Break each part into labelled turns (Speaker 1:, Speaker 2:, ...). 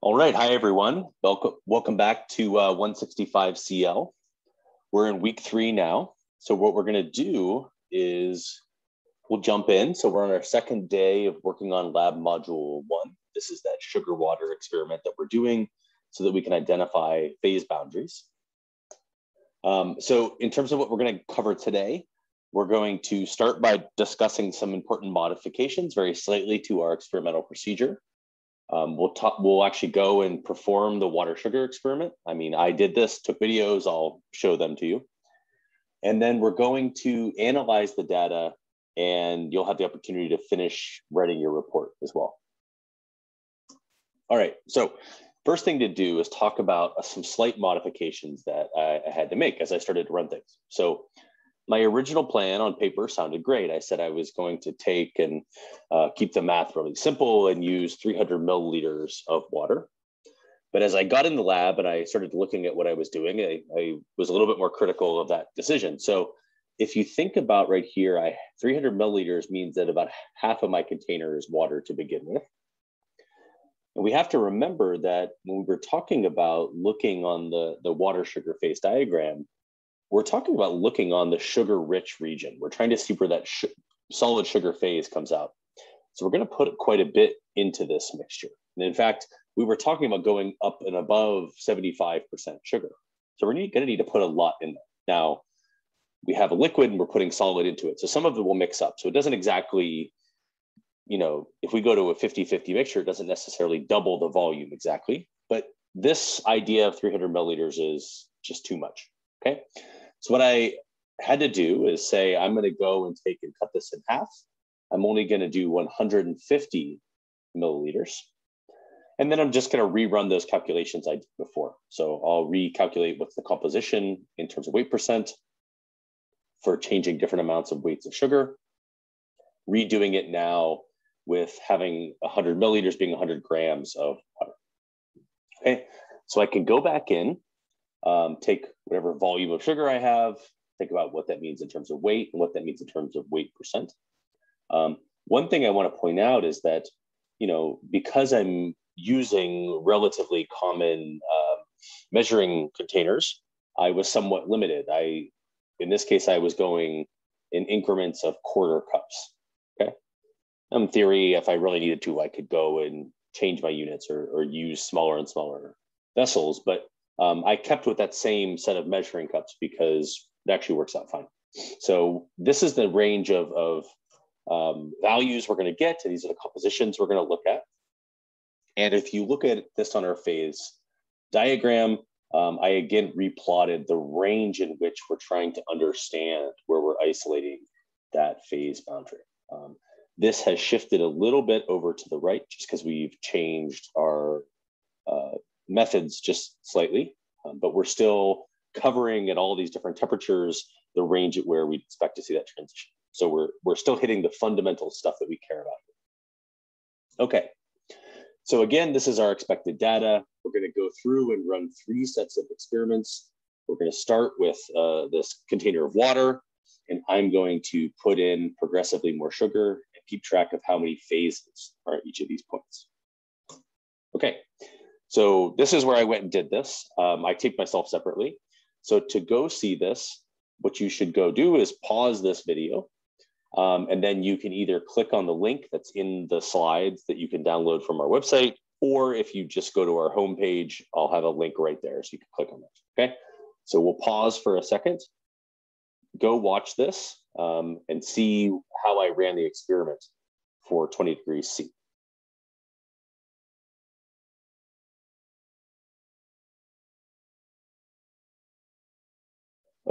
Speaker 1: All right, hi everyone. Welcome back to 165CL. We're in week 3 now. So what we're gonna do is we'll jump in. So we're on our second day of working on lab module 1. This is that sugar water experiment that we're doing so that we can identify phase boundaries. So in terms of what we're gonna cover today, we're going to start by discussing some important modifications very slightly to our experimental procedure. We'll actually go and perform the water sugar experiment. I mean, I did this, took videos, I'll show them to you. And then we're going to analyze the data and you'll have the opportunity to finish writing your report as well. All right, so first thing to do is talk about some slight modifications that I had to make as I started to run things. So my original plan on paper sounded great. I said I was going to take and keep the math really simple and use 300 milliliters of water. But as I got in the lab and I started looking at what I was doing, I was a little bit more critical of that decision. So if you think about right here, 300 milliliters means that about half of my container is water to begin with. And we have to remember that when we were talking about looking on the water sugar phase diagram, we're talking about looking on the sugar-rich region. We're trying to see where that solid sugar phase comes out. So we're going to put quite a bit into this mixture. And in fact, we were talking about going up and above 75% sugar. So we're going to need to put a lot in there. Now, we have a liquid and we're putting solid into it. So some of it will mix up. So it doesn't exactly, if we go to a 50-50 mixture, it doesn't necessarily double the volume exactly. But this idea of 300 milliliters is just too much, okay? So what I had to do is say, I'm going to go and take and cut this in half. I'm only going to do 150 milliliters. And then I'm just going to rerun those calculations I did before. So I'll recalculate what's the composition in terms of weight percent for changing different amounts of weights of sugar, redoing it now with having 100 milliliters being 100 grams of water. Okay, so I can go back in, take whatever volume of sugar I have, think about what that means in terms of weight and what that means in terms of weight percent. One thing I want to point out is that, because I'm using relatively common measuring containers, I was somewhat limited. In this case, I was going in increments of quarter cups, okay? In theory, if I really needed to, I could go and change my units or use smaller and smaller vessels, but I kept with that same set of measuring cups because it actually works out fine. So this is the range of values we're going to get. These are the compositions we're going to look at. And if you look at this on our phase diagram, I again replotted the range in which we're trying to understand where we're isolating that phase boundary. This has shifted a little bit over to the right just because we've changed our methods just slightly, but we're still covering at all these different temperatures the range at where we expect to see that transition. So we're still hitting the fundamental stuff that we care about. Okay, so again, this is our expected data. We're going to go through and run 3 sets of experiments. We're going to start with this container of water, and I'm going to put in progressively more sugar and keep track of how many phases are at each of these points. Okay. So this is where I went and did this. I taped myself separately. So to go see this, what you should go do is pause this video. And then you can either click on the link that's in the slides that you can download from our website, or if you just go to our homepage, I'll have a link right there so you can click on it, okay? So we'll pause for a second, go watch this and see how I ran the experiment for 20 degrees C.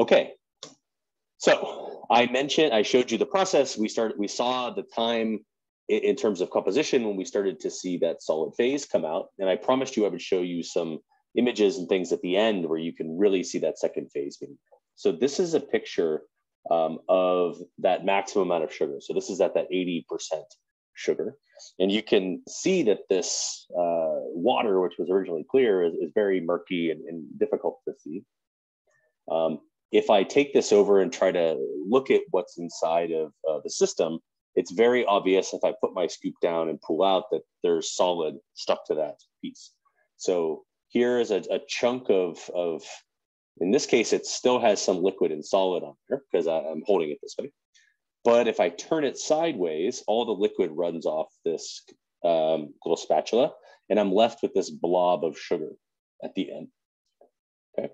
Speaker 1: Okay, so I showed you the process. We saw the time in terms of composition when we started to see that solid phase come out. And I promised you I would show you some images and things at the end where you can really see that second phase being. So this is a picture of that maximum amount of sugar. So this is at that 80% sugar. And you can see that this water, which was originally clear, is very murky and difficult to see. If I take this over and try to look at what's inside of the system, it's very obvious if I put my scoop down and pull out that there's solid stuck to that piece. So here is a chunk of, in this case, it still has some liquid and solid on there because I'm holding it this way. But if I turn it sideways, all the liquid runs off this little spatula, and I'm left with this blob of sugar at the end. Okay.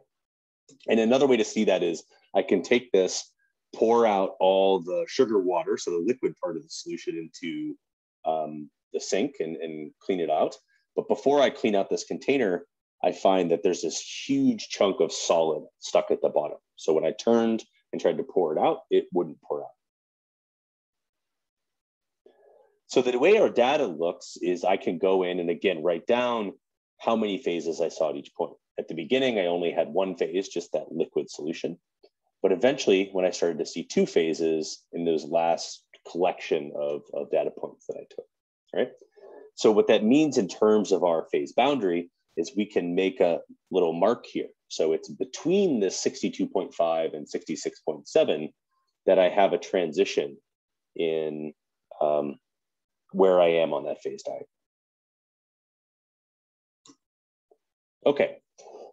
Speaker 1: And another way to see that is I can take this, pour out all the sugar water, so the liquid part of the solution, into the sink and clean it out. But before I clean out this container, I find that there's this huge chunk of solid stuck at the bottom. So when I turned and tried to pour it out, it wouldn't pour out. So the way our data looks is I can go in and again, write down how many phases I saw at each point. At the beginning, I only had one phase, just that liquid solution. But eventually, when I started to see two phases in those last collection of data points that I took, right? So what that means in terms of our phase boundary is we can make a little mark here. So it's between the 62.5 and 66.7 that I have a transition in where I am on that phase diagram. Okay,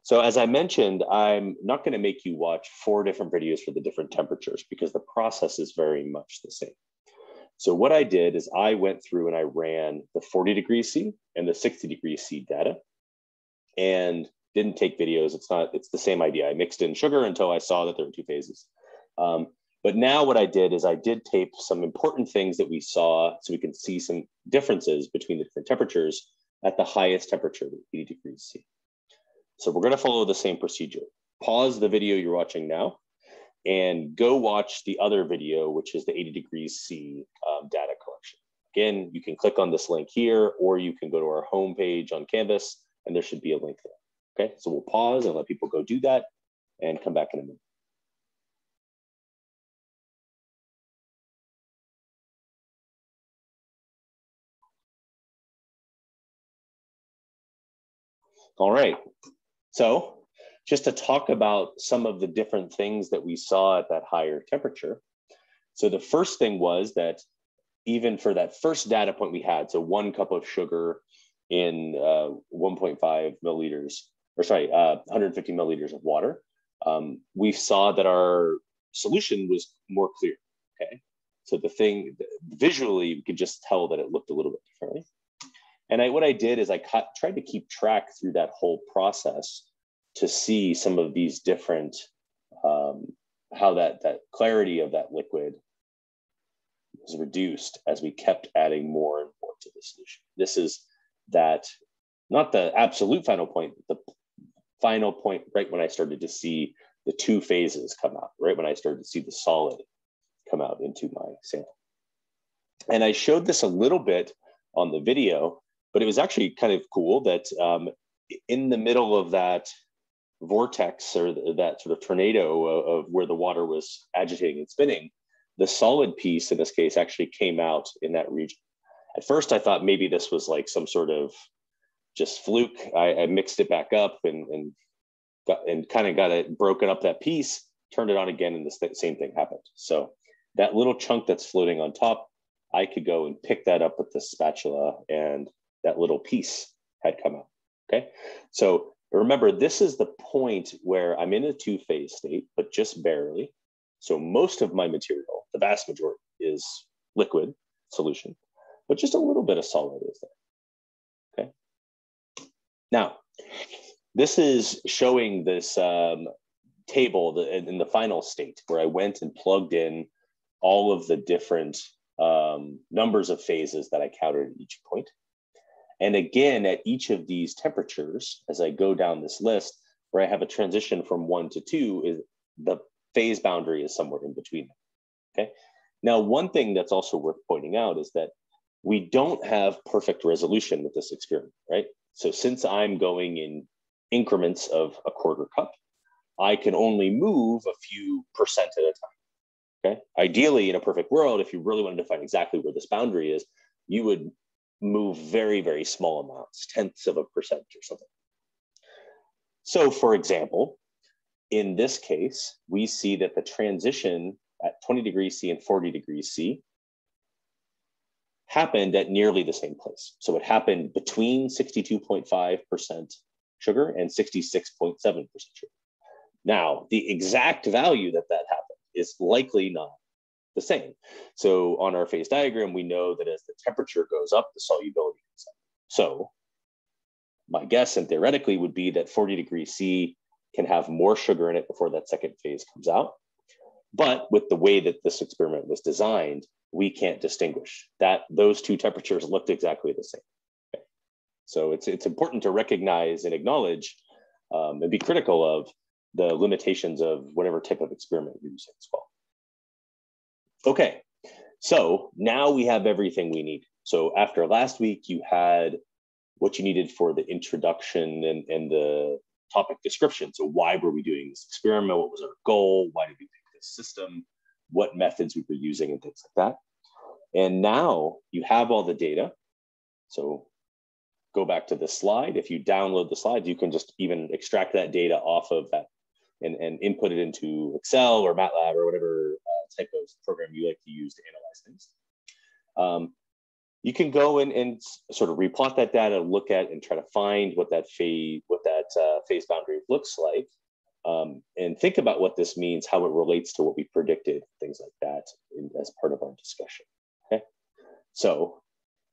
Speaker 1: so as I mentioned, I'm not going to make you watch 4 different videos for the different temperatures because the process is very much the same. So what I did is I went through and I ran the 40 degrees C and the 60 degrees C data and didn't take videos. It's the same idea. I mixed in sugar until I saw that there were 2 phases. But now what I did is I did tape some important things that we saw so we can see some differences between the different temperatures at the highest temperature, 80 degrees C. So we're going to follow the same procedure. Pause the video you're watching now and go watch the other video, which is the 80 degrees C data collection. Again, you can click on this link here, or you can go to our homepage on Canvas, and there should be a link there. Okay, so we'll pause and let people go do that and come back in a minute. All right, so just to talk about some of the different things that we saw at that higher temperature. So the first thing was that even for that first data point we had, so 1 cup of sugar in 1.5 milliliters, or sorry, 150 milliliters of water, we saw that our solution was more clear, okay? So the thing, visually, we could just tell that it looked a little bit differently. And what I did is I tried to keep track through that whole process to see some of these different, how that clarity of that liquid was reduced as we kept adding more and more to the solution. This is that, not the absolute final point, the final point right when I started to see the 2 phases come out, right when I started to see the solid come out into my sample. And I showed this a little bit on the video, but it was actually kind of cool that in the middle of that vortex, or that sort of tornado of where the water was agitating and spinning, the solid piece in this case actually came out in that region. At first, I thought maybe this was like some sort of just fluke. I mixed it back up and kind of got it broken up, that piece, turned it on again, and the same thing happened. So that little chunk that's floating on top, I could go and pick that up with the spatula, and that little piece had come out. Okay, so remember, this is the point where I'm in a 2-phase state, but just barely. So most of my material, the vast majority, is liquid solution, but just a little bit of solid is there. Okay. Now, this is showing this table in the final state where I went and plugged in all of the different numbers of phases that I counted at each point. And again, at each of these temperatures, as I go down this list, where I have a transition from 1 to 2, is the phase boundary is somewhere in between. Okay. Now, one thing that's also worth pointing out is that we don't have perfect resolution with this experiment, right? So since I'm going in increments of a 1/4 cup, I can only move a few percent at a time. Okay. Ideally, in a perfect world, if you really wanted to find exactly where this boundary is, you would move very, very small amounts, 0.1% or something. So for example, in this case, we see that the transition at 20 degrees C and 40 degrees C happened at nearly the same place. So it happened between 62.5% sugar and 66.7% sugar. Now, the exact value that happened is likely not the same. So on our phase diagram, we know that as the temperature goes up, the solubility goes up. So my guess and theoretically would be that 40 degrees C can have more sugar in it before that second phase comes out. But with the way that this experiment was designed, we can't distinguish that those two temperatures looked exactly the same. Okay. So it's important to recognize and acknowledge and be critical of the limitations of whatever type of experiment you're using as well. Okay, so now we have everything we need. So after last week, you had what you needed for the introduction and the topic description. So why were we doing this experiment? What was our goal? Why did we pick this system? What methods we were using and things like that. And now you have all the data. So go back to this slide. If you download the slides, you can just even extract that data off of that and input it into Excel or MATLAB or whatever type of program you like to use to analyze things. You can go and sort of replot that data, look at and try to find what that phase boundary looks like, and think about what this means, how it relates to what we predicted, things like that, as part of our discussion. Okay, so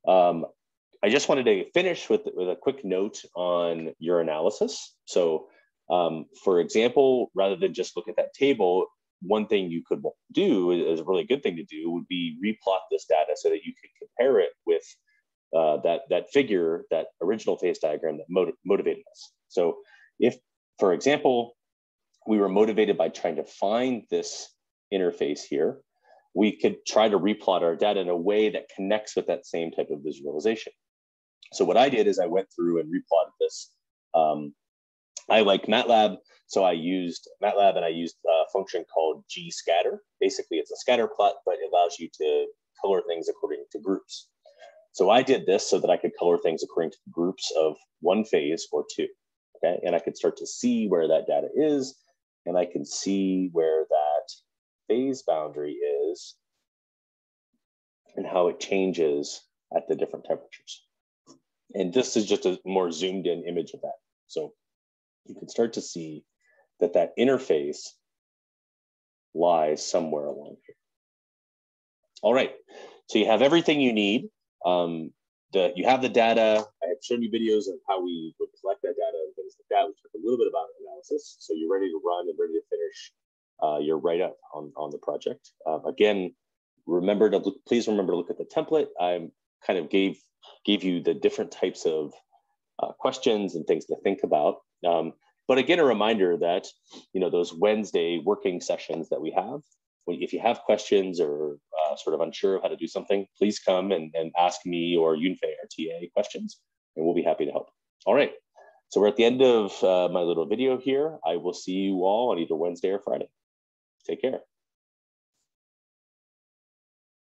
Speaker 1: I just wanted to finish with a quick note on your analysis. So, for example, rather than just look at that table, one thing you could do is a really good thing to do would be replot this data so that you can compare it with that figure, that original phase diagram that motivated us. So if, for example, we were motivated by trying to find this interface here, we could try to replot our data in a way that connects with that same type of visualization. So what I did is I went through and replotted this. I like MATLAB, so I used MATLAB and I used a function called gscatter. Basically, it's a scatter plot, but it allows you to color things according to groups. So I did this so that I could color things according to groups of one phase or two, okay? And I could start to see where that data is, and I can see where that phase boundary is and how it changes at the different temperatures. And this is just a more zoomed in image of that. So you can start to see that that interface lies somewhere along here. All right, so you have everything you need. You have the data. I have shown you videos of how we would collect that data and things like that. We talked a little bit about analysis. So you're ready to run and ready to finish your write-up on the project. Again, please remember to look at the template. I kind of gave you the different types of questions and things to think about. But again, a reminder that, those Wednesday working sessions that we have, if you have questions or sort of unsure of how to do something, please come and ask me or Yunfei, our TA, questions, and we'll be happy to help. All right, so we're at the end of my little video here. I will see you all on either Wednesday or Friday. Take care.